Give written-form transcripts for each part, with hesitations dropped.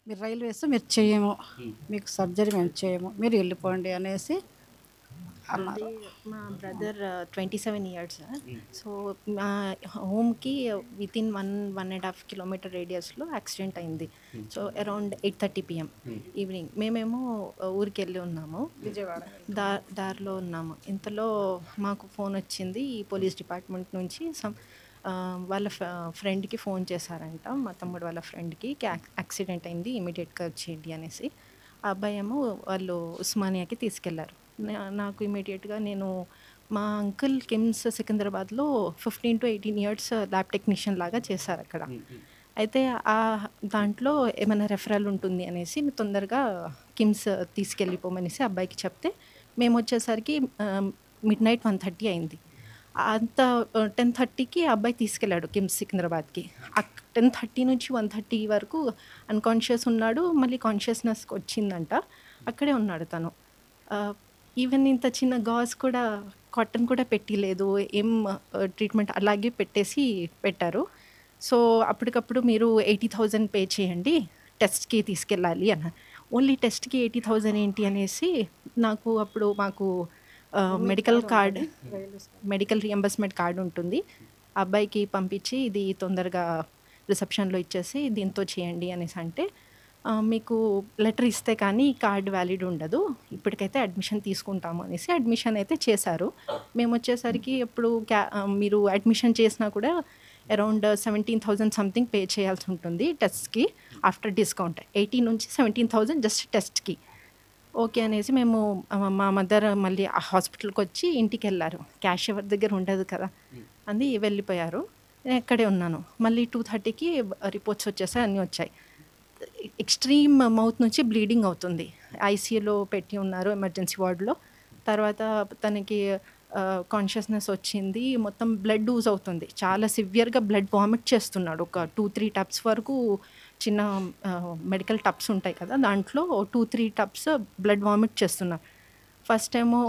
మీరు రైల్వేస్ మీరు చేయము, మీకు సర్జరీ మేము చేయము, మీరు వెళ్ళిపోండి అనేసి అది అన్నారు. మా బ్రదర్ 27 ఇయర్స్. సో మా హోమ్కి వితిన్ 1.5 కిలోమీటర్ రేడియస్లో యాక్సిడెంట్ అయింది. సో అరౌండ్ 8:30 పిఎం ఈవినింగ్ మేమేమో ఊరికి వెళ్ళి ఉన్నాము. విజయవాడ దారిలో ఉన్నాము. ఇంతలో మాకు ఫోన్ వచ్చింది ఈ పోలీస్ డిపార్ట్మెంట్ నుంచి. వాళ్ళ ఫ్రెండ్కి ఫోన్ చేశారంట, మా తమ్ముడు వాళ్ళ ఫ్రెండ్కి యాక్సిడెంట్ అయింది, ఇమీడియట్గా వచ్చేయండి అనేసి. ఆ అబ్బాయి ఏమో వాళ్ళు ఉస్మానియాకి తీసుకెళ్లారు. నాకు ఇమీడియట్గా నేను మా అంకుల్ కిమ్స్ సికింద్రాబాద్లో 15 to 18 ఇయర్స్ ల్యాబ్ టెక్నీషియన్ లాగా చేశారు అక్కడ. అయితే ఆ దాంట్లో ఏమైనా రెఫరల్ ఉంటుంది అనేసి తొందరగా కిమ్స్ తీసుకెళ్ళిపోమనేసి అబ్బాయికి చెప్తే మేము వచ్చేసరికి మిడ్ నైట్ 1:30 అయింది. అంత 10:30కి అబ్బాయి తీసుకెళ్ళాడు కిమ్స్ సికింద్రాబాద్కి. 10:30 నుంచి 1:30 వరకు అన్కాన్షియస్ ఉన్నాడు, మళ్ళీ కాన్షియస్నెస్కి వచ్చిందంట. అక్కడే ఉన్నాడు తను. ఈవెన్ ఇంత చిన్న గాజ్ కూడా, కాటన్ కూడా పెట్టలేదు, ఏం ట్రీట్మెంట్ అలాగే పెట్టారు. సో అప్పటికప్పుడు మీరు 80,000 పే చేయండి, టెస్ట్కి తీసుకెళ్ళాలి అన్న. ఓన్లీ టెస్ట్కి 80,000 ఏంటి అనేసి మాకు మెడికల్ రియంబర్స్మెంట్ కార్డు ఉంటుంది, ఆ అబ్బాయికి పంపించి ఇది తొందరగా రిసెప్షన్లో ఇచ్చేసి దీంతో చేయండి అనేసి అంటే, మీకు లెటర్ ఇస్తే కానీ కార్డ్ వ్యాలిడ్ ఉండదు, ఇప్పటికైతే అడ్మిషన్ తీసుకుంటాము అనేసి అడ్మిషన్ అయితే చేశారు. మేము వచ్చేసరికి ఇప్పుడు మీరు అడ్మిషన్ చేసినా కూడా అరౌండ్ 17,000 సంథింగ్ పే చేయాల్సి ఉంటుంది టెస్ట్కి ఆఫ్టర్ డిస్కౌంట్. 18 నుంచి 17,000 జస్ట్ టెస్ట్కి. ఓకే అనేసి మేము మా మదర్ మళ్ళీ ఆ హాస్పిటల్కి వచ్చి ఇంటికి వెళ్ళారు. క్యాష్ ఎవరి దగ్గర ఉండదు కదా అని వెళ్ళిపోయారు. నేను ఇక్కడే ఉన్నాను. మళ్ళీ 2:30కి రిపోర్ట్స్ వచ్చేసాయి, అన్నీ వచ్చాయి. ఎక్స్ట్రీమ్ మౌత్ నుంచి బ్లీడింగ్ అవుతుంది. ఐసీయూలో పెట్టి ఉన్నారు ఎమర్జెన్సీ వార్డులో. తర్వాత తనకి కాన్షియస్నెస్ వచ్చింది, మొత్తం బ్లడ్ యూజ్ అవుతుంది, చాలా సివియర్గా బ్లడ్ వామిట్ చేస్తున్నాడు. ఒక 2-3 టబ్స్ వరకు చిన్న మెడికల్ టబ్స్ ఉంటాయి కదా, దాంట్లో 2-3 టబ్స్ బ్లడ్ వామిట్ చేస్తున్నారు. ఫస్ట్ ఏమో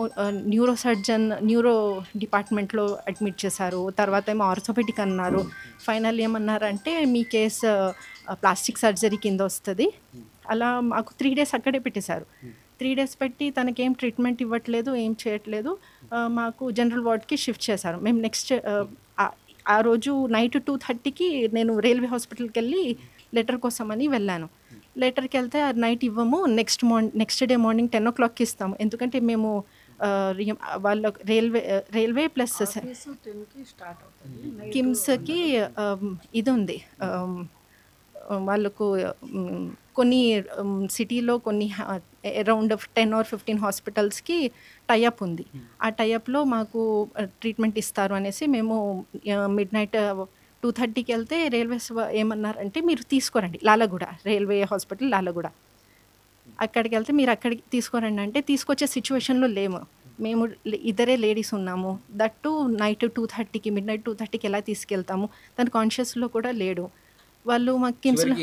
న్యూరో డిపార్ట్మెంట్లో అడ్మిట్ చేశారు, తర్వాత ఏమో ఆర్థోపెడిక్ అన్నారు. ఫైనల్ ఏమన్నారంటే మీ కేసు ప్లాస్టిక్ సర్జరీ కింద వస్తుంది. అలా మాకు 3 days అక్కడే పెట్టేశారు. 3 days పెట్టి తనకేం ట్రీట్మెంట్ ఇవ్వట్లేదు, ఏం చేయట్లేదు. మాకు జనరల్ వార్డ్కి షిఫ్ట్ చేశారు. మేము నెక్స్ట్ ఆ రోజు నైట్ 2:30కి నేను రైల్వే హాస్పిటల్కి వెళ్ళి లెటర్ కోసమని వెళ్ళాను. లెటర్కి వెళ్తే నైట్ ఇవ్వము, నెక్స్ట్ డే మార్నింగ్ 10 o'clockకి ఇస్తాము. ఎందుకంటే మేము వాళ్ళ రైల్వే ప్లస్ కిమ్స్కి ఇది ఉంది, వాళ్ళకు కొన్ని సిటీలో కొన్ని అరౌండ్ 10 or 15 హాస్పిటల్స్కి టైఅప్ ఉంది. ఆ టైఅప్లో మాకు ట్రీట్మెంట్ ఇస్తారు అనేసి మేము మిడ్-నైట్ 2:30కి వెళ్తే రైల్వేస్ ఏమన్నారంటే మీరు తీసుకోరండి, లాలగూడ రైల్వే హాస్పిటల్ లాలగూడ, అక్కడికి వెళ్తే మీరు అక్కడికి తీసుకోరండి అంటే తీసుకొచ్చే సిచ్యువేషన్లో లేము. మేము ఇద్దరే లేడీస్ ఉన్నాము, దట్టు నైట్ 2:30కి మిడ్-నైట్ 2:30కి ఎలా తీసుకెళ్తాము, తను కాన్షియస్లో కూడా లేడు. వాళ్ళు మాకు కిమ్స్లో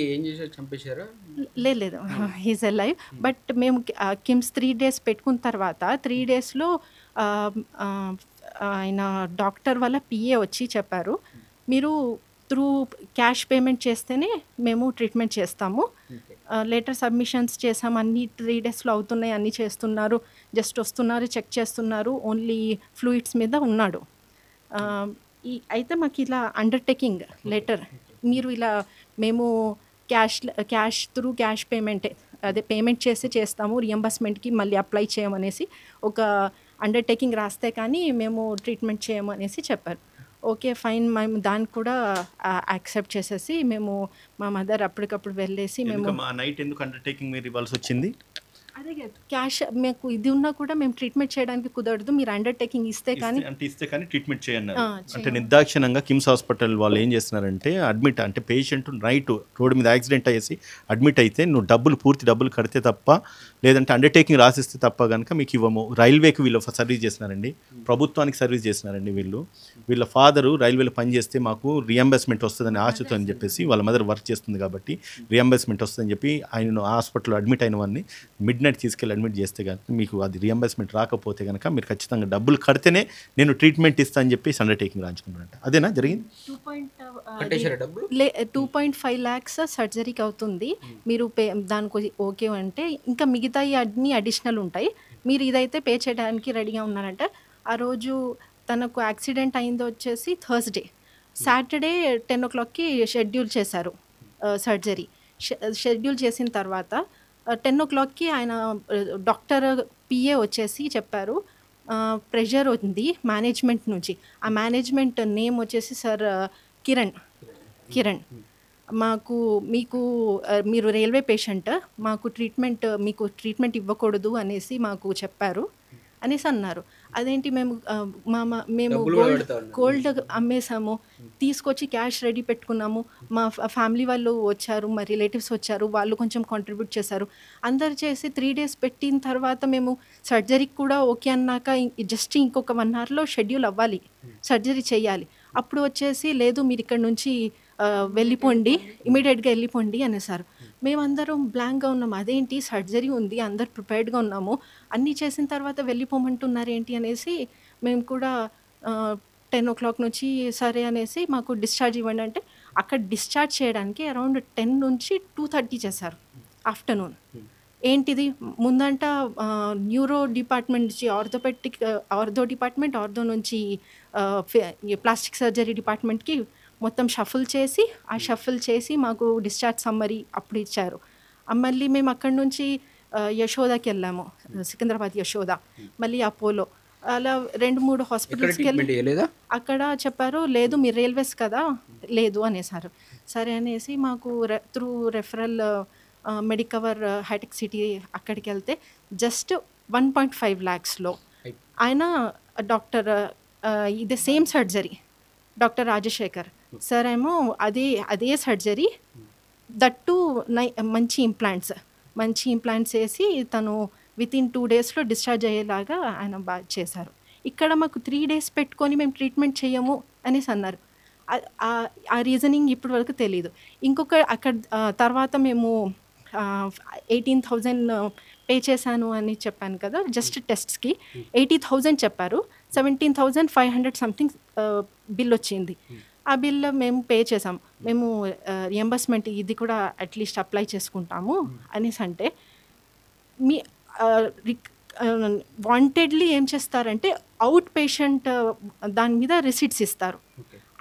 లేదు, హీజ్ అలైవ్. బట్ మేము కిమ్స్ 3 days పెట్టుకున్న తర్వాత 3 daysలో ఆయన డాక్టర్ వాళ్ళ పిఏ వచ్చి చెప్పారు, మీరు త్రూ క్యాష్ పేమెంట్ చేస్తేనే మేము ట్రీట్మెంట్ చేస్తాము. లెటర్ సబ్మిషన్స్ చేసాము, అన్ని 3 daysలో అవుతున్నాయి, అన్నీ చేస్తున్నారు, జస్ట్ వస్తున్నారు, చెక్ చేస్తున్నారు, ఓన్లీ ఫ్లూయిడ్స్ మీద ఉన్నాడు. అయితే మాకు ఇలా అండర్టేకింగ్ లెటర్, మీరు ఇలా మేము క్యాష్ పేమెంటే, అదే పేమెంట్ చేస్తాము, రియంబర్స్మెంట్కి మళ్ళీ అప్లై చేయమనేసి ఒక అండర్టేకింగ్ రాస్తే కానీ మేము ట్రీట్మెంట్ చేయము అనేసి చెప్పారు. ఓకే ఫైన్, మేము దాన్ని కూడా యాక్సెప్ట్ చేసేసి మేము మా మదర్ అప్పటికప్పుడు వెళ్ళేసి మేము నైట్ ఎందుకు అండర్టేకింగ్ మీరు ఇవ్వాల్సి వచ్చింది? అదే క్యాష్ మీకు ఇది ఉన్నా కూడా మేము ట్రీట్మెంట్ చేయడానికి కుదరదు, మీరు అండర్టేకింగ్ ఇస్తే కానీ ట్రీట్మెంట్ చేయన్నారు. అంటే నిర్దాక్షిణంగా కిమ్స్ హాస్పిటల్ వాళ్ళు ఏం చేస్తున్నారంటే అంటే పేషెంట్ నైట్ రోడ్డు మీద యాక్సిడెంట్ అయ్యేసి అడ్మిట్ అయితే నువ్వు పూర్తి డబ్బులు కడితే తప్ప, లేదంటే అండర్టేకింగ్ రాసిస్తే తప్ప కనుక మీకు ఇవ్వము. రైల్వేకి వీళ్ళు సర్వీస్ చేస్తున్నారండి, ప్రభుత్వానికి సర్వీస్ చేస్తున్నారండి. వీళ్ళ ఫాదరు రైల్వేలో పనిచేస్తే మాకు రియంబర్స్మెంట్ వస్తుందని ఆశతో అని చెప్పేసి, వాళ్ళ మదర్ వర్క్ చేస్తుంది కాబట్టి రియంబర్స్మెంట్ వస్తుందని చెప్పి ఆయన హాస్పిటల్లో అడ్మిట్ అయిన వాడిని నైట్ తీసుకెళ్ళి అడ్మిట్ చేస్తే కనుక మీకు అది రియంబర్స్మెంట్ రాకపోతే కనుక మీరు ఖచ్చితంగా డబ్బులు కడితేనే నేను ట్రీట్మెంట్ ఇస్తాను అని చెప్పి అండర్టేకింగ్ రాయించుకున్నారంట. అదేనా జరిగింది? 2.5 lakhs సర్జరీకి అవుతుంది. మీరు దానికి ఓకే అంటే ఇంకా మిగతా అన్ని అడిషనల్ ఉంటాయి. మీరు ఇదైతే పే చేయడానికి రెడీగా ఉన్నారంటే ఆ రోజు తనకు యాక్సిడెంట్ అయింది వచ్చేసి థర్స్డే. సాటర్డే 10 o'clockకి షెడ్యూల్ చేశారు సర్జరీ. షెడ్యూల్ చేసిన తర్వాత 10 o'clockకి ఆయన డాక్టర్ పిఏ వచ్చేసి చెప్పారు ప్రెషర్ ఉంది మేనేజ్మెంట్ నుంచి. ఆ మేనేజ్మెంట్ నేమ్ వచ్చేసి సార్ కిరణ్ మీకు మీరు రైల్వే పేషెంట్, మీకు ట్రీట్మెంట్ ఇవ్వకూడదు అనేసి మాకు చెప్పారు అనేసి అన్నారు. అదేంటి మేము గోల్డ్ అమ్మేసాము, తీసుకొచ్చి క్యాష్ రెడీ పెట్టుకున్నాము, మా ఫ్యామిలీ వాళ్ళు వచ్చారు, మా రిలేటివ్స్ వచ్చారు, వాళ్ళు కొంచెం కాంట్రిబ్యూట్ చేశారు, అందరు చేసి 3 days పెట్టిన తర్వాత మేము సర్జరీకి కూడా ఓకే అన్నాక జస్ట్ ఇంకొక 1 hourలో షెడ్యూల్ అవ్వాలి, సర్జరీ చేయాలి. అప్పుడు వచ్చేసి లేదు మీరు ఇక్కడ నుంచి వెళ్ళిపోండి, ఇమీడియట్గా వెళ్ళిపోండి అనేసారు. మేమందరం బ్లాంక్గా ఉన్నాము. అదేంటి సర్జరీ ఉంది, అందరు ప్రిపేర్డ్గా ఉన్నాము, అన్నీ చేసిన తర్వాత వెళ్ళిపోమంటున్నారు ఏంటి అనేసి మేము కూడా 10 o'clock నుంచి సరే అనేసి మాకు డిశ్చార్జ్ ఇవ్వండి అంటే అక్కడ డిశ్చార్జ్ చేయడానికి అరౌండ్ 10 నుంచి 2:30 చేశారు ఆఫ్టర్నూన్. ఏంటిది ముందంట న్యూరో డిపార్ట్మెంట్ నుంచి ఆర్థో నుంచి ప్లాస్టిక్ సర్జరీ డిపార్ట్మెంట్కి మొత్తం షఫుల్ చేసి మాకు డిశ్చార్జ్ సమ్మరీ అప్పుడు ఇచ్చారు. మళ్ళీ మేము అక్కడి నుంచి యశోదాకి వెళ్ళాము, సికింద్రాబాద్ యశోద, మళ్ళీ అపోలో, అలా 2-3 హాస్పిటల్స్కి వెళ్ళి అక్కడ చెప్పారు లేదు మీరు రైల్వేస్ కదా, లేదు అనేసారు. సరే అనేసి మాకు through referral Medicover Hitec City అక్కడికి వెళ్తే జస్ట్ 1.5 lakhsలో ఆయన డాక్టర్ ఇదే same surgery doctor Rajasekhar sir ఏమో అదే సర్జరీ దట్టు మంచి ఇంప్లాంట్స్ వేసి తను వితిన్ 2 daysలో డిశ్చార్జ్ అయ్యేలాగా ఆయన బాగా చేశారు. ఇక్కడ మాకు 3 days పెట్టుకొని మేము ట్రీట్మెంట్ చేయము అనేసి అన్నారు. ఆ రీజనింగ్ ఇప్పటి వరకు తెలీదు. అక్కడ తర్వాత మేము 18,000 పే చేశాను అని చెప్పాను కదా, జస్ట్ టెస్ట్స్కి 80,000 చెప్పారు. 17,500 సంథింగ్ బిల్ వచ్చింది. ఆ బిల్ మేము పే చేసాం. మేము రియంబర్స్మెంట్ ఇది కూడా అట్లీస్ట్ అప్లై చేసుకుంటాము అనేసి అంటే మీ వాంటెడ్లీ ఏం చేస్తారంటే అవుట్ పేషెంట్ దాని మీద రిసీట్స్ ఇస్తారు.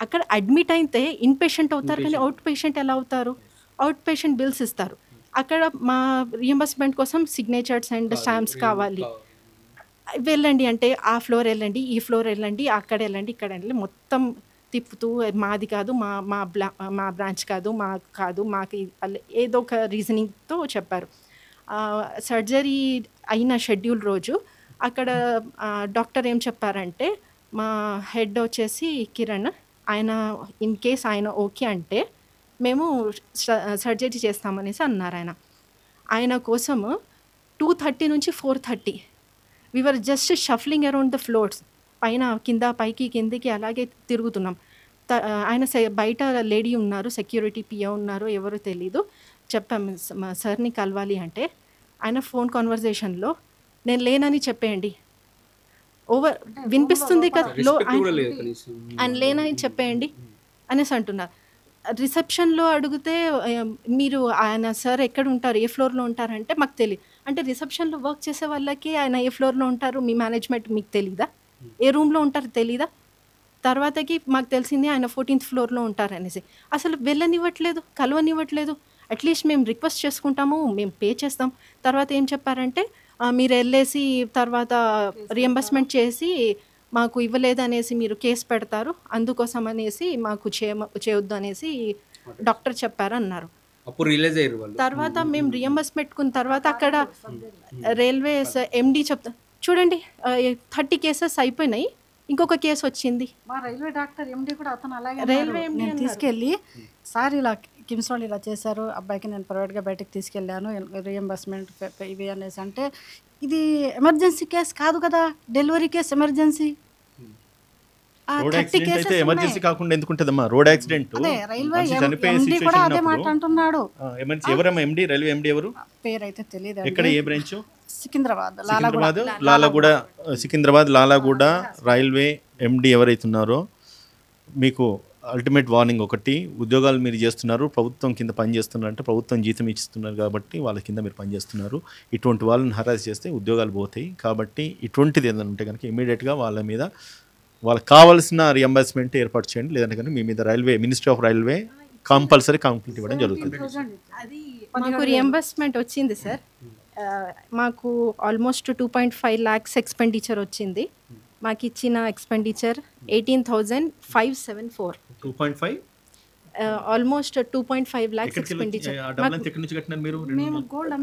అక్కడ అడ్మిట్ అయితే ఇన్ పేషెంట్ అవుతారు, కానీ అవుట్ పేషెంట్ ఎలా అవుతారు? అవుట్ పేషెంట్ బిల్స్ ఇస్తారు. అక్కడ మా రియంబర్స్మెంట్ కోసం సిగ్నేచర్స్ అండ్ స్టాంప్స్ కావాలి. వెళ్ళండి అంటే ఆ ఫ్లోర్ వెళ్ళండి, ఈ ఫ్లోర్ వెళ్ళండి, అక్కడ వెళ్ళండి, ఇక్కడ వెళ్ళండి, మొత్తం తిప్పుతూ మాది కాదు, మా బ్రాంచ్ కాదు, మాకు ఏదో ఒక రీజనింగ్తో చెప్పారు. సర్జరీ అయిన షెడ్యూల్ రోజు అక్కడ డాక్టర్ ఏం చెప్పారంటే మా హెడ్ వచ్చేసి కిరణ్, ఆయన ఇన్ కేస్ ఆయన ఓకే అంటే మేము సర్జరీ చేస్తామనేసి అన్నారు. ఆయన కోసము 2:30 నుంచి 4:30 we are just shuffling around the floors, పైన కింద పైకి కిందికి అలాగే తిరుగుతున్నాం. ఆయన బయట లేడీ ఉన్నారు, సెక్యూరిటీ పిఏ ఉన్నారు, ఎవరో తెలీదు. చెప్పాము మా సార్ని కలవాలి అంటే ఆయన ఫోన్ కాన్వర్జేషన్లో నేను లేనని చెప్పేయండి, ఓవర్ వినిపిస్తుంది కదా ఆయన లేనని చెప్పేయండి అనేసి అంటున్నారు. రిసెప్షన్లో అడిగితే మీరు ఆయన సార్ ఎక్కడ ఉంటారు, ఏ ఫ్లోర్లో ఉంటారంటే మాకు తెలియదు. అంటే రిసెప్షన్లో వర్క్ చేసే వాళ్ళకి ఆయన ఏ ఫ్లోర్లో ఉంటారు మీ మేనేజ్మెంట్ మీకు తెలీదా, ఏ రూమ్లో ఉంటారు తెలీదా? తర్వాతకి మాకు తెలిసింది ఆయన 14th floorలో ఉంటారు అనేసి. అసలు వెళ్ళనివ్వట్లేదు, కలవనివ్వట్లేదు. అట్లీస్ట్ మేము రిక్వెస్ట్ చేసుకుంటాము, మేము పే చేస్తాం. తర్వాత ఏం చెప్పారంటే మీరు వెళ్ళేసి తర్వాత రియంబర్స్మెంట్ చేసి మాకు ఇవ్వలేదు అనేసి మీరు కేసు పెడతారు, అందుకోసం అనేసి మాకు చేయొద్దు అనేసి డాక్టర్ చెప్పారు అన్నారు. తర్వాత మేము రియంబర్స్ పెట్టుకున్న తర్వాత అక్కడ రైల్వేస్ ఎండి చెప్తా చూడండి 30 cases అయిపోయినాయి, ఇంకొక కేసు వచ్చింది. మా రైల్వే డాక్టర్ ఎండి కూడా అతను అలాగే రైల్వే ఎండి తీసుకెళ్ళి సార్ ఇలా కిమ్స్ వాళ్ళు ఇలా చేశారు, అబ్బాయికి నేను ప్రైవేట్గా బయటకు తీసుకెళ్ళాను రియంబర్స్మెంట్ ఇవి అనేసి అంటే ఇది ఎమర్జెన్సీ కేసు కాదు కదా, delivery case emergency. Road accident అయితే ఎమర్జెన్సీ కాకుండా ఎందుకుంటదమ్మా? రోడ్ యాక్సిడెంట్ రైల్వే ఎండి కూడా అదే మాట అంటున్నాడు. ఎవరమ్మా ఎండి? రైల్వే ఎండి ఎవరు? పేరు అయితే తెలియదు. ఎక్కడ, ఏ బ్రాంచ్? సికింద్రాబాద్ లాలాగూడ సికింద్రాబాద్ లాలాగూడ రైల్వే ఎండి ఎవరైతే ఉన్నారో మీకు అల్టిమేట్ వార్నింగ్ ఒకటి, ఉద్యోగాలు మీరు చేస్తున్నారు, ప్రభుత్వం కింద పనిచేస్తున్నారు అంటే ప్రభుత్వం జీతం ఇస్తున్నారు కాబట్టి వాళ్ళ కింద మీరు పనిచేస్తున్నారు. ఇటువంటి వాళ్ళని హరాస్ చేస్తే ఉద్యోగాలు పోతాయి. కాబట్టి ఇటువంటిది ఏదైనా ఉంటే కనుక ఇమీడియట్గా వాళ్ళ మీద వాళ్ళకి కావాల్సిన రియంబర్స్మెంట్ ఏర్పాటు చేయండి. లేదంటే కనుక మీ మీద ministry of railway compulsory complete ఇవ్వడం జరుగుతుంది. మాకు రియంబర్స్మెంట్ వచ్చింది సార్. మాకు ఆల్మోస్ట్ 2.5 lakhs ఎక్స్పెండిచర్ వచ్చింది. మాకు ఇచ్చిన ఎక్స్పెండిచర్ 18,574. 2.5 almost 2.5 lakhs expenditure. మేము గోల్డ్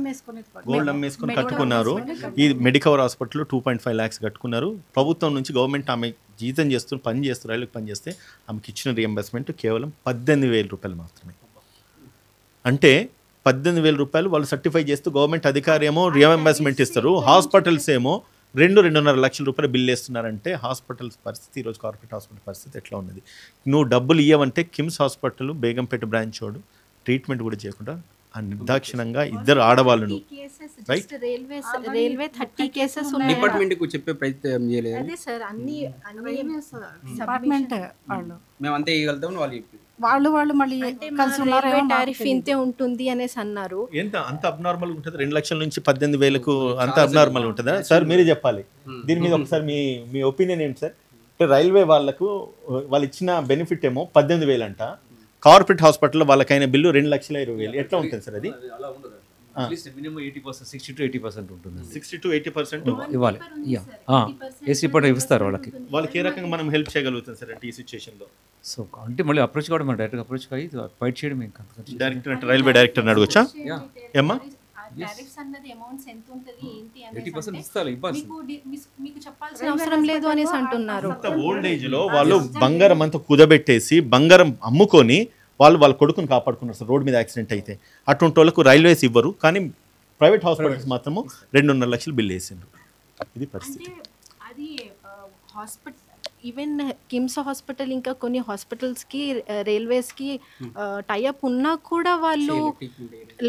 అమ్మేసుకొని కట్టుకున్నారు. ఈ మెడికవర్ హాస్పిటల్లో 2.5 lakhs కట్టుకున్నారు. ప్రభుత్వం నుంచి గవర్నమెంట్ ఆమె జీతం పని చేస్తూ రైలుకి పని చేస్తే ఆమెకి ఇచ్చిన రియంబర్స్మెంట్ కేవలం 18,000 రూపాయలు మాత్రమే. అంటే 18,000 రూపాయలు వాళ్ళు సర్టిఫై చేస్తూ గవర్నమెంట్ అధికారి ఏమో రియంబర్స్మెంట్ ఇస్తారు, హాస్పిటల్స్ ఏమో 2-2.5 లక్షల రూపాయలు బిల్ వేస్తున్నారంటే హాస్పిటల్స్ పరిస్థితి ఈరోజు కార్పొరేట్ హాస్పిటల్ పరిస్థితి ఎట్లా ఉన్నది? నువ్వు డబ్బులు ఇవ్వమంటే కిమ్స్ హాస్పిటల్ బేగంపేట బ్రాంచ్ వాడు ట్రీట్మెంట్ కూడా చేయకుండా ఆ నిర్దాక్షిణంగా ఇద్దరు ఆడవాళ్ళను రైల్వే 30 కేసెస్ ఉన్నాయి. డిపార్ట్మెంట్కి చెప్పే ప్రయత్నం చేయలేదు. అదే సార్, అన్ని డిపార్ట్మెంట్ వాళ్ళు మేమంతా ఇవ్వగలుగుతాం వాళ్ళు మళ్ళీ రైల్వే టారిఫ్ ఇంతే ఉంటుంది అనేసి అన్నారు. ఎంత అంత అబ్నార్మల్ ఉంటుంది? 2 లక్షల నుంచి 18,000కు అంత అబ్నార్మల్ ఉంటుందా సార్? మీరే చెప్పాలి దీని మీద ఒకసారి మీ ఒపీనియన్ ఏంటి సార్? అంటే రైల్వే వాళ్ళు ఇచ్చిన బెనిఫిట్ ఏమో 18,000 అంట, కార్పొరేట్ హాస్పిటల్లో వాళ్ళకైన బిల్లు 2,20,000. ఎట్లా ఉంటుంది సార్ అది? మినిమం 80%, 60 to 80% ఉంటుంది. 60 to 80% ఇవ్వాలి. ఏసీ రిపోర్ట్ ఇస్తారు వాళ్ళకి ఏ రకంగా మనం హెల్ప్ చేయగలుగుతాం సార్ అంటే ఈ సిచ్యువేషన్లో? సో అంటే మళ్ళీ అప్రోచ్ కావడం, మనం డైరెక్ట్గా అప్రోచ్ అయ్యి ఫైట్ చేయడం. డైరెక్టర్ అంటే రైల్వే డైరెక్టర్ని అడగొచ్చా? ఏమ్మా 80% ఇస్తారు, ఇవ్వాలి. మీకు చెప్పాల్సిన అవసరం లేదు అనేసి అంటున్నారు. ఓల్డ్ ఏజ్ లో వాళ్ళు బంగారం అంతా కుదబెట్టేసి బంగారం అమ్ముకొని వాళ్ళ కొడుకుని కాపాడుకున్నారు సార్. రోడ్ మీద యాక్సిడెంట్ అయితే అటువంటి వాళ్ళకు రైల్వేస్ ఇవ్వరు, కానీ ప్రైవేట్ హాస్పిటల్స్ మాత్రము 2.5 లక్షలు బిల్ వేసిండ్రు. ఇది పరిస్థితి. అది హాస్పిటల్, ఈవెన్ కిమ్స్ హాస్పిటల్ ఇంకా కొన్ని హాస్పిటల్స్కి రైల్వేస్కి టైఅప్ ఉన్నా కూడా వాళ్ళు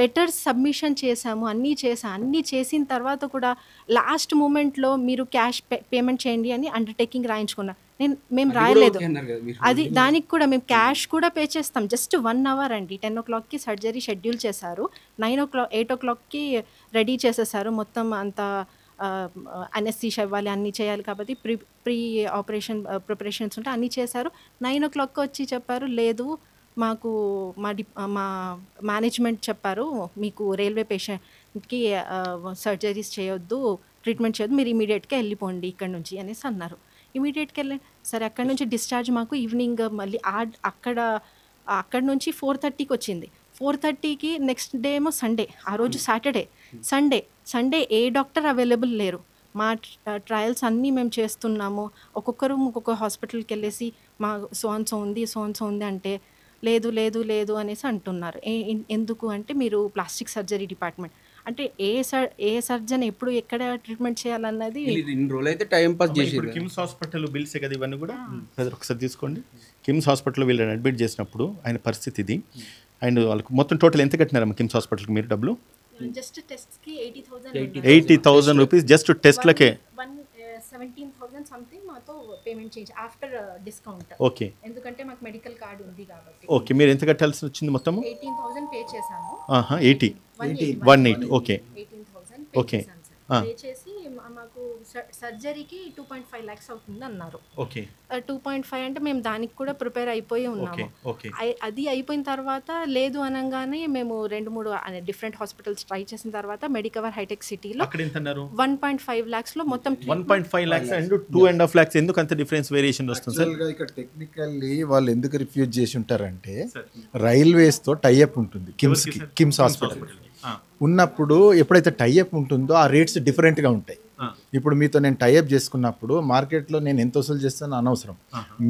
లెటర్స్ సబ్మిషన్ చేశాము, అన్నీ చేసిన తర్వాత కూడా లాస్ట్ మూమెంట్లో మీరు క్యాష్ పేమెంట్ చేయండి అని అండర్టేకింగ్ రాయించుకున్నా. మేము రాయలేదు. అది దానికి కూడా మేము క్యాష్ కూడా పే చేస్తాం. జస్ట్ 1 hour అండి. 10 o'clockకి సర్జరీ షెడ్యూల్ చేశారు, 8 o'clockకి రెడీ చేసేసారు. మొత్తం అంతా అనెస్థీషియా ఇవ్వాలి, అన్నీ చేయాలి కాబట్టి ప్రీ ఆపరేషన్ ప్రిపరేషన్స్ ఉంటే అన్నీ చేశారు. 9 o'clock వచ్చి చెప్పారు, లేదు మాకు మా మేనేజ్మెంట్ చెప్పారు మీకు రైల్వే పేషెంట్కి సర్జరీస్ చేయొద్దు, ట్రీట్మెంట్ చేయొద్దు, మీరు ఇమీడియట్గా వెళ్ళిపోండి ఇక్కడ నుంచి అనేసి అన్నారు. ఇమీడియట్గా వెళ్ళండి సరే. అక్కడ నుంచి డిశ్చార్జ్ మాకు ఈవినింగ్ మళ్ళీ అక్కడ నుంచి 4:30కి వచ్చింది. 4:30కి నెక్స్ట్ డే ఏమో సండే, ఆ రోజు సాటర్డే. సండే ఏ డాక్టర్ అవైలబుల్ లేరు. మా ట్రయల్స్ అన్నీ మేము చేస్తున్నాము. ఒక్కొక్క హాస్పిటల్కి వెళ్ళేసి మా సో ఉంది అంటే లేదు అనేసి అంటున్నారు. ఎందుకు అంటే మీరు ప్లాస్టిక్ సర్జరీ డిపార్ట్మెంట్ అంటే ఏ సర్జన్ ఎప్పుడు ఎక్కడ ట్రీట్మెంట్ చేయాలన్నది కిమ్స్ హాస్పిటల్ బిల్సే కదా ఇవన్నీ కూడా. ఒకసారి తీసుకోండి. కిమ్స్ హాస్పిటల్లో వీళ్ళని అడ్మిట్ చేసినప్పుడు ఆయన పరిస్థితి ఇది. అండ్ వాళ్ళకి మొత్తం టోటల్ ఎంత కట్టినారమ్మా కిమ్స్ హాస్పిటల్కి మీరు డబ్బులు? జస్ట్ టెస్ట్కి 80,000 రూపీస్ జస్ట్ టెస్ట్లకే. 17,000 సంథింగ్ మాతో పేమెంట్ చేయించి ఆఫ్టర్ డిస్కౌంట్. ఓకే, ఎందుకంటే మాకు మెడికల్ కార్డు ఉంది కాబట్టి. ఓకే, మీరు ఎంత కట్టాల్సి వచ్చింది మొత్తం? 18,000 పే చేశాము. 18 ఓకే 18,000 ఓకే పే చేసి మాకు సర్జరీకి 2.5 lakhs అవుతుంది అన్నారు. ఓకే, 2.5 అంటే మేము దానికి కూడా ప్రిపేర్ అయిపోయి ఉన్నాము. అది అయిపోయిన తర్వాత లేదు అనగానే మేము 2-3 డిఫరెంట్ హాస్పిటల్స్ ట్రై చేసిన తర్వాత మెడికవర్ హైటెక్ సిటీలో 1.5 lakhs లో మొత్తం 1.5 lakhs అండ్ 2.5 lakhs. ఎందుకు అంత డిఫరెన్స్ వేరియేషన్ వస్తుంది సార్? ఇక్కడ టెక్నికల్లీ వాళ్ళు ఎందుకు రిఫ్యూజ్ చేసి ఉంటారంటే రైల్వేస్ తో టైఅప్ ఉంటుంది కిమ్స్ హాస్పిటల్ ఉన్నప్పుడు. ఎప్పుడైతే టైఅప్ ఉంటుందో ఆ రేట్స్ డిఫరెంట్గా ఉంటాయి. ఇప్పుడు మీతో నేను టైఅప్ చేసుకున్నప్పుడు మార్కెట్లో నేను ఎంత వసూలు చేస్తాను అనవసరం.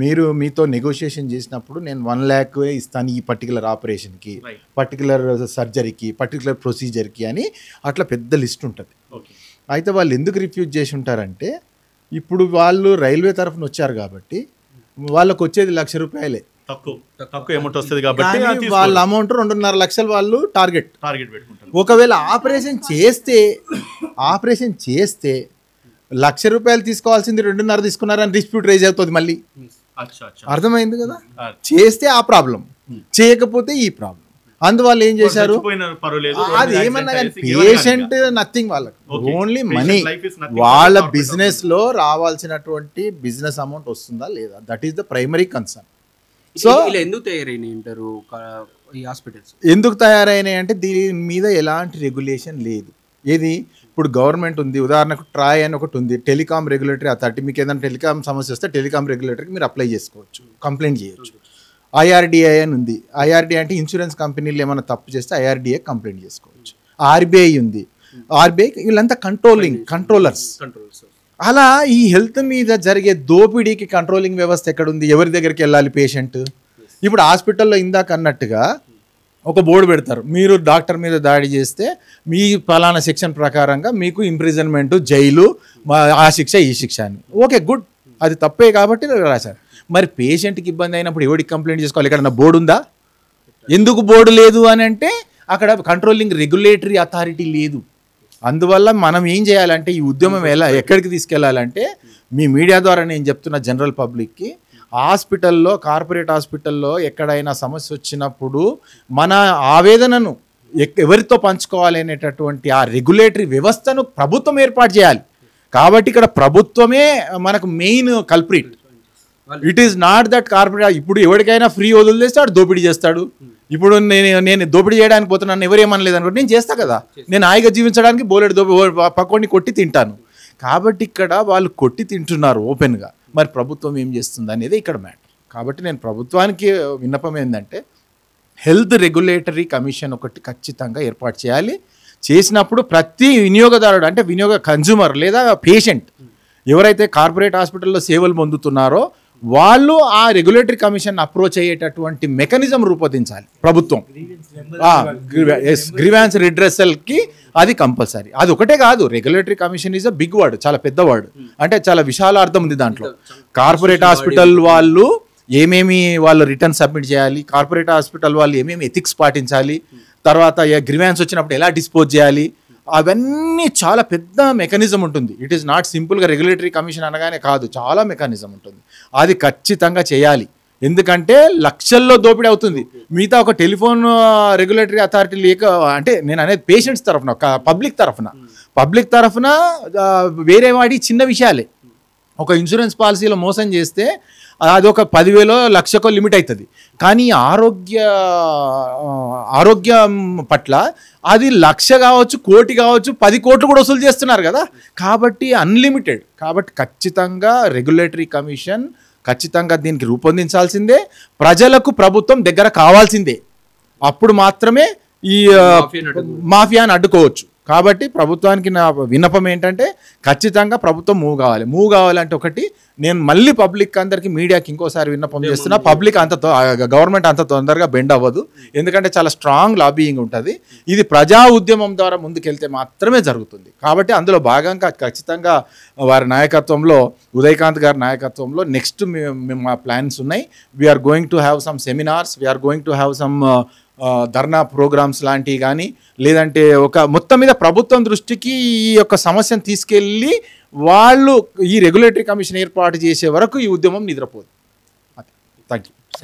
మీరు మీతో నెగోషియేషన్ చేసినప్పుడు నేను 1 lakh ఇస్తాను ఈ పర్టికులర్ ఆపరేషన్కి, పర్టికులర్ సర్జరీకి, పర్టికులర్ ప్రొసీజర్కి అని అట్లా పెద్ద లిస్ట్ ఉంటుంది. అయితే వాళ్ళు ఎందుకు రిఫ్యూజ్ చేసి ఉంటారంటే ఇప్పుడు వాళ్ళు రైల్వే తరఫున వచ్చారు కాబట్టి వాళ్ళకు వచ్చేది 1,00,000 రూపాయలే, తక్కువ అమౌంట్ వస్తుంది కాబట్టి వాళ్ళ అమౌంట్ 2.5 లక్షలు వాళ్ళు టార్గెట్ పెట్టుకుంటారు. ఒకవేళ ఆపరేషన్ చేస్తే ₹1,00,000 తీసుకోవాల్సింది 2.5 తీసుకున్నారని డిస్ప్యూట్ రైజ్ అవుతుంది మళ్ళీ. అర్థమైంది కదా, చేస్తే ఆ ప్రాబ్లం, చేయకపోతే ఈ ప్రాబ్లం. అందువల్ల ఏం చేశారు, అది ఏమన్నా కానీ పేషెంట్ నథింగ్, వాళ్ళకి ఓన్లీ మనీ, వాళ్ళ బిజినెస్ లో రావాల్సినటువంటి బిజినెస్ అమౌంట్ వస్తుందా లేదా, that is the primary concern. So ఎందుకు తయారైనాయి అంటారు ఈ హాస్పిటల్స్? ఎందుకు తయారైనాయి అంటే దీని మీద ఎలాంటి రెగ్యులేషన్ లేదు. ఏది ఇప్పుడు గవర్నమెంట్ ఉంది, ఉదాహరణకు ట్రాయ్ అని ఒకటి ఉంది, టెలికాం రెగ్యులేటరీ అథారిటీ. మీకు ఏదైనా టెలికాం సమస్య వస్తే టెలికాం రెగ్యులేటరీకి మీరు అప్లై చేసుకోవచ్చు, కంప్లైంట్ చేయొచ్చు. IRDA అని ఉంది, IRDA అంటే ఇన్సూరెన్స్ కంపెనీలు ఏమైనా తప్పు చేస్తే IRDA కంప్లైంట్ చేసుకోవచ్చు. RBI ఉంది, RBI వీళ్ళంతా కంట్రోలర్స్. అలా ఈ హెల్త్ మీద జరిగే దోపిడీకి కంట్రోలింగ్ వ్యవస్థ ఎక్కడుంది, ఎవరి దగ్గరికి వెళ్ళాలి పేషెంట్? ఇప్పుడు హాస్పిటల్లో ఇందాక అన్నట్టుగా ఒక బోర్డు పెడతారు, మీరు డాక్టర్ మీద దాడి చేస్తే మీ ఫలానా సెక్షన్ ప్రకారంగా మీకు ఇంప్రిజన్మెంట్, జైలు, ఆ శిక్ష ఈ శిక్ష అని. ఓకే, గుడ్, అది తప్పే కాబట్టి రాశారు. మరి పేషెంట్కి ఇబ్బంది అయినప్పుడు ఎవరికి కంప్లైంట్ చేసుకోవాలి? ఇక్కడ బోర్డు ఉందా? ఎందుకు బోర్డు లేదు అని అంటే అక్కడ కంట్రోలింగ్ రెగ్యులేటరీ అథారిటీ లేదు. అందువల్ల మనం ఏం చేయాలంటే ఈ ఉద్యమం ఎక్కడికి తీసుకెళ్లాలంటే, మీ మీడియా ద్వారా నేను చెప్తున్న జనరల్ పబ్లిక్కి, హాస్పిటల్లో, కార్పొరేట్ హాస్పిటల్లో ఎక్కడైనా సమస్య వచ్చినప్పుడు మన ఆవేదనను ఎవరితో పంచుకోవాలి అనేటటువంటి ఆ రెగ్యులేటరీ వ్యవస్థను ప్రభుత్వం ఏర్పాటు చేయాలి. కాబట్టి ఇక్కడ ప్రభుత్వమే మనకు main culprit. It is not that corporate. ఇప్పుడు ఎవరికైనా ఫ్రీ వదిలేస్తే వాడు దోపిడీ చేస్తాడు. ఇప్పుడు నేను దోపిడీ చేయడానికి పోతున్నాను, ఎవరేమనలేదు అనుకోండి, నేను చేస్తా కదా, నేను హాయిగా జీవించడానికి బోలెడు పక్కోడిని కొట్టి తింటాను. కాబట్టి ఇక్కడ వాళ్ళు కొట్టి తింటున్నారు ఓపెన్గా, మరి ప్రభుత్వం ఏం చేస్తుంది అనేది ఇక్కడ మ్యాటర్. కాబట్టి నేను ప్రభుత్వానికి విన్నపం ఏంటంటే, హెల్త్ రెగ్యులేటరీ కమిషన్ ఒకటి ఖచ్చితంగా ఏర్పాటు చేయాలి. చేసినప్పుడు ప్రతి వినియోగదారుడు, అంటే కన్జ్యూమర్ లేదా పేషెంట్ ఎవరైతే కార్పొరేట్ హాస్పిటల్లో సేవలు పొందుతున్నారో వాళ్ళు ఆ రెగ్యులేటరీ కమిషన్ అప్రోచ్ అయ్యేటటువంటి మెకానిజం రూపొందించాలి ప్రభుత్వం. గ్రీవాన్స్ రిడ్రెసల్కి అది కంపల్సరీ. అది ఒకటే కాదు, regulatory commission is a big word, చాలా పెద్ద వర్డ్, అంటే చాలా విశాల అర్థం ఉంది దాంట్లో. కార్పొరేట్ హాస్పిటల్ వాళ్ళు ఏమేమి వాళ్ళు రిటర్న్ సబ్మిట్ చేయాలి, కార్పొరేట్ హాస్పిటల్ వాళ్ళు ఏమేమి ఎథిక్స్ పాటించాలి, తర్వాత గ్రీవాన్స్ వచ్చినప్పుడు ఎలా డిస్పోజ్ చేయాలి, అవన్నీ చాలా పెద్ద మెకానిజం ఉంటుంది. ఇట్ ఈస్ నాట్ సింపుల్గా రెగ్యులేటరీ కమిషన్ అనగానే కాదు, చాలా మెకానిజం ఉంటుంది. అది ఖచ్చితంగా చేయాలి. ఎందుకంటే లక్షల్లో దోపిడీ అవుతుంది. మిగతా ఒక టెలిఫోన్ రెగ్యులేటరీ అథారిటీ లేక, అంటే నేను అనేది పేషెంట్స్ తరఫున, పబ్లిక్ తరఫున వేరే వాడి చిన్న విషయాలే. ఒక ఇన్సూరెన్స్ పాలసీలో మోసం చేస్తే అది ఒక 10,000 లక్షకో లిమిట్ అవుతుంది. కానీ ఆరోగ్యం పట్ల అది 1,00,000 కావచ్చు, 1,00,00,000 కావచ్చు, 10 కోట్లు కూడా వసూలు చేస్తున్నారు కదా. కాబట్టి అన్లిమిటెడ్. కాబట్టి ఖచ్చితంగా రెగ్యులేటరీ కమిషన్ ఖచ్చితంగా దీనికి రూపొందించాల్సిందే. ప్రజలకు ప్రభుత్వం దగ్గర కావాల్సిందే. అప్పుడు మాత్రమే ఈ మాఫియాని అడ్డుకోవచ్చు. కాబట్టి ప్రభుత్వానికి నా విన్నపం ఏంటంటే, ఖచ్చితంగా ప్రభుత్వం మూవ్ కావాలంటే ఒకటి, నేను మళ్ళీ పబ్లిక్ అందరికీ, మీడియాకి ఇంకోసారి విన్నపం చేస్తున్నా, పబ్లిక్ గవర్నమెంట్ అంత తొందరగా బెండ్ అవ్వదు. ఎందుకంటే చాలా స్ట్రాంగ్ లాబీయింగ్ ఉంటుంది. ఇది ప్రజా ఉద్యమం ద్వారా ముందుకెళ్తే మాత్రమే జరుగుతుంది. కాబట్టి అందులో భాగంగా ఖచ్చితంగా వారి నాయకత్వంలో, ఉదయకాంత్ గారి నాయకత్వంలో నెక్స్ట్ మా ప్లాన్స్ ఉన్నాయి. We are going to have some seminars, we are going to have some dharna programmes లాంటివి కానీ, లేదంటే ఒక మొత్తం మీద ప్రభుత్వం దృష్టికి ఈ యొక్క సమస్యను తీసుకెళ్ళి వాళ్ళు ఈ రెగ్యులేటరీ కమిషన్ ఏర్పాటు చేసే వరకు ఈ ఉద్యమం నిద్రపోదు. Thank you.